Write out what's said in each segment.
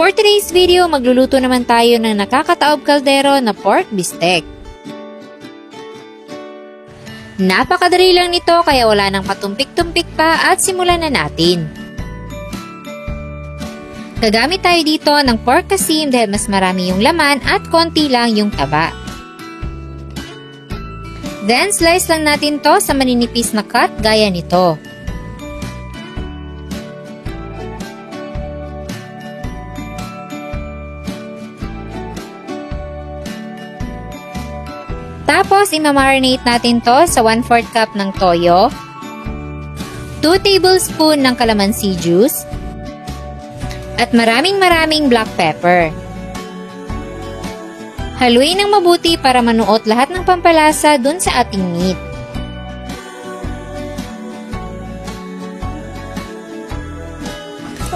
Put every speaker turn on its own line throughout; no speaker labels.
For today's video, magluluto naman tayo ng nakakataob kaldero na pork bistec. Napakadali lang nito kaya wala nang patumpik-tumpik pa at simulan na natin. Gagamit tayo dito ng pork kasim dahil mas marami yung laman at konti lang yung taba. Then, slice lang natin to sa maninipis na cut gaya nito. Tapos, imamarinate natin to sa 1/4 cup ng toyo, 2 tablespoon ng calamansi juice, at maraming black pepper. Haluin ng mabuti para manuot lahat ng pampalasa dun sa ating meat.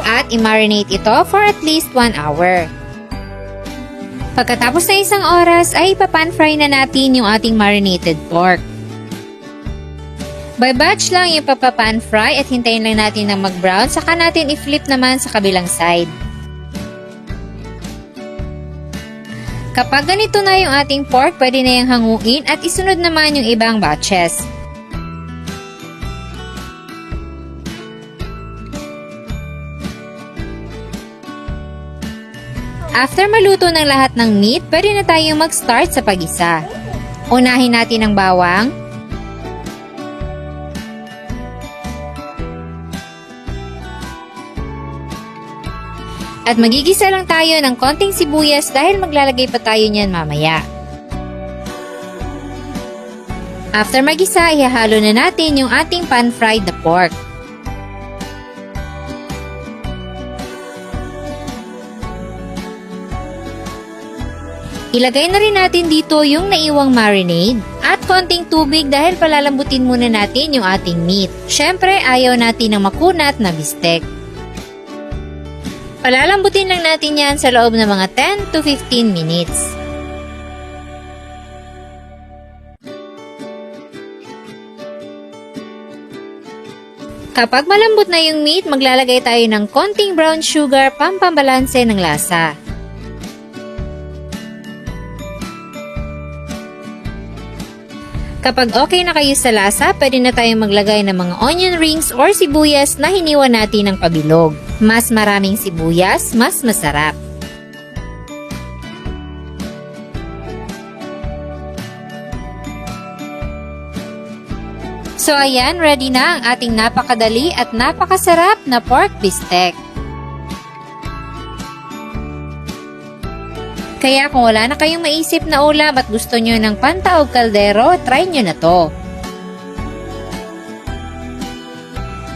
At i-marinate ito for at least 1 hour. Pagkatapos na 1 oras ay ipapan fry na natin yung ating marinated pork. By batch lang yung papapan fry at hintayin lang natin na mag-brown saka natin i-flip naman sa kabilang side. Kapag ganito na yung ating pork, pwede na yung hanguin at isunod naman yung ibang batches. After maluto ng lahat ng meat, pwede na tayong mag-start sa pag-isa. Unahin natin ang bawang, at magigisa lang tayo ng konting sibuyas dahil maglalagay pa tayo niyan mamaya. After magisa, ihahalo na natin yung ating pan-fried na pork. Ilagay na rin natin dito yung naiwang marinade at konting tubig dahil palalambutin muna natin yung ating meat. Syempre, ayaw natin ng makunat na bistec. Palalambutin lang natin yan sa loob ng mga 10 to 15 minutes. Kapag malambot na yung meat, maglalagay tayo ng konting brown sugar pampambalanse ng lasa. Kapag okay na kayo sa lasa, pwede na tayong maglagay ng mga onion rings or sibuyas na hiniwa natin ng pabilog. Mas maraming sibuyas, mas masarap. So ayan, ready na ang ating napakadali at napakasarap na pork bistec. Kaya kung wala na kayong maisip na ulam at gusto nyo ng pantaob kaldero, try nyo na to.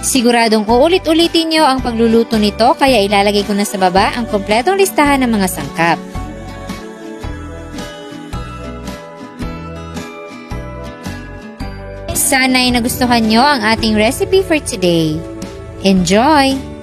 Siguradong uulit-ulitin nyo ang pagluluto nito kaya ilalagay ko na sa baba ang kompletong listahan ng mga sangkap. Sana'y nagustuhan nyo ang ating recipe for today. Enjoy!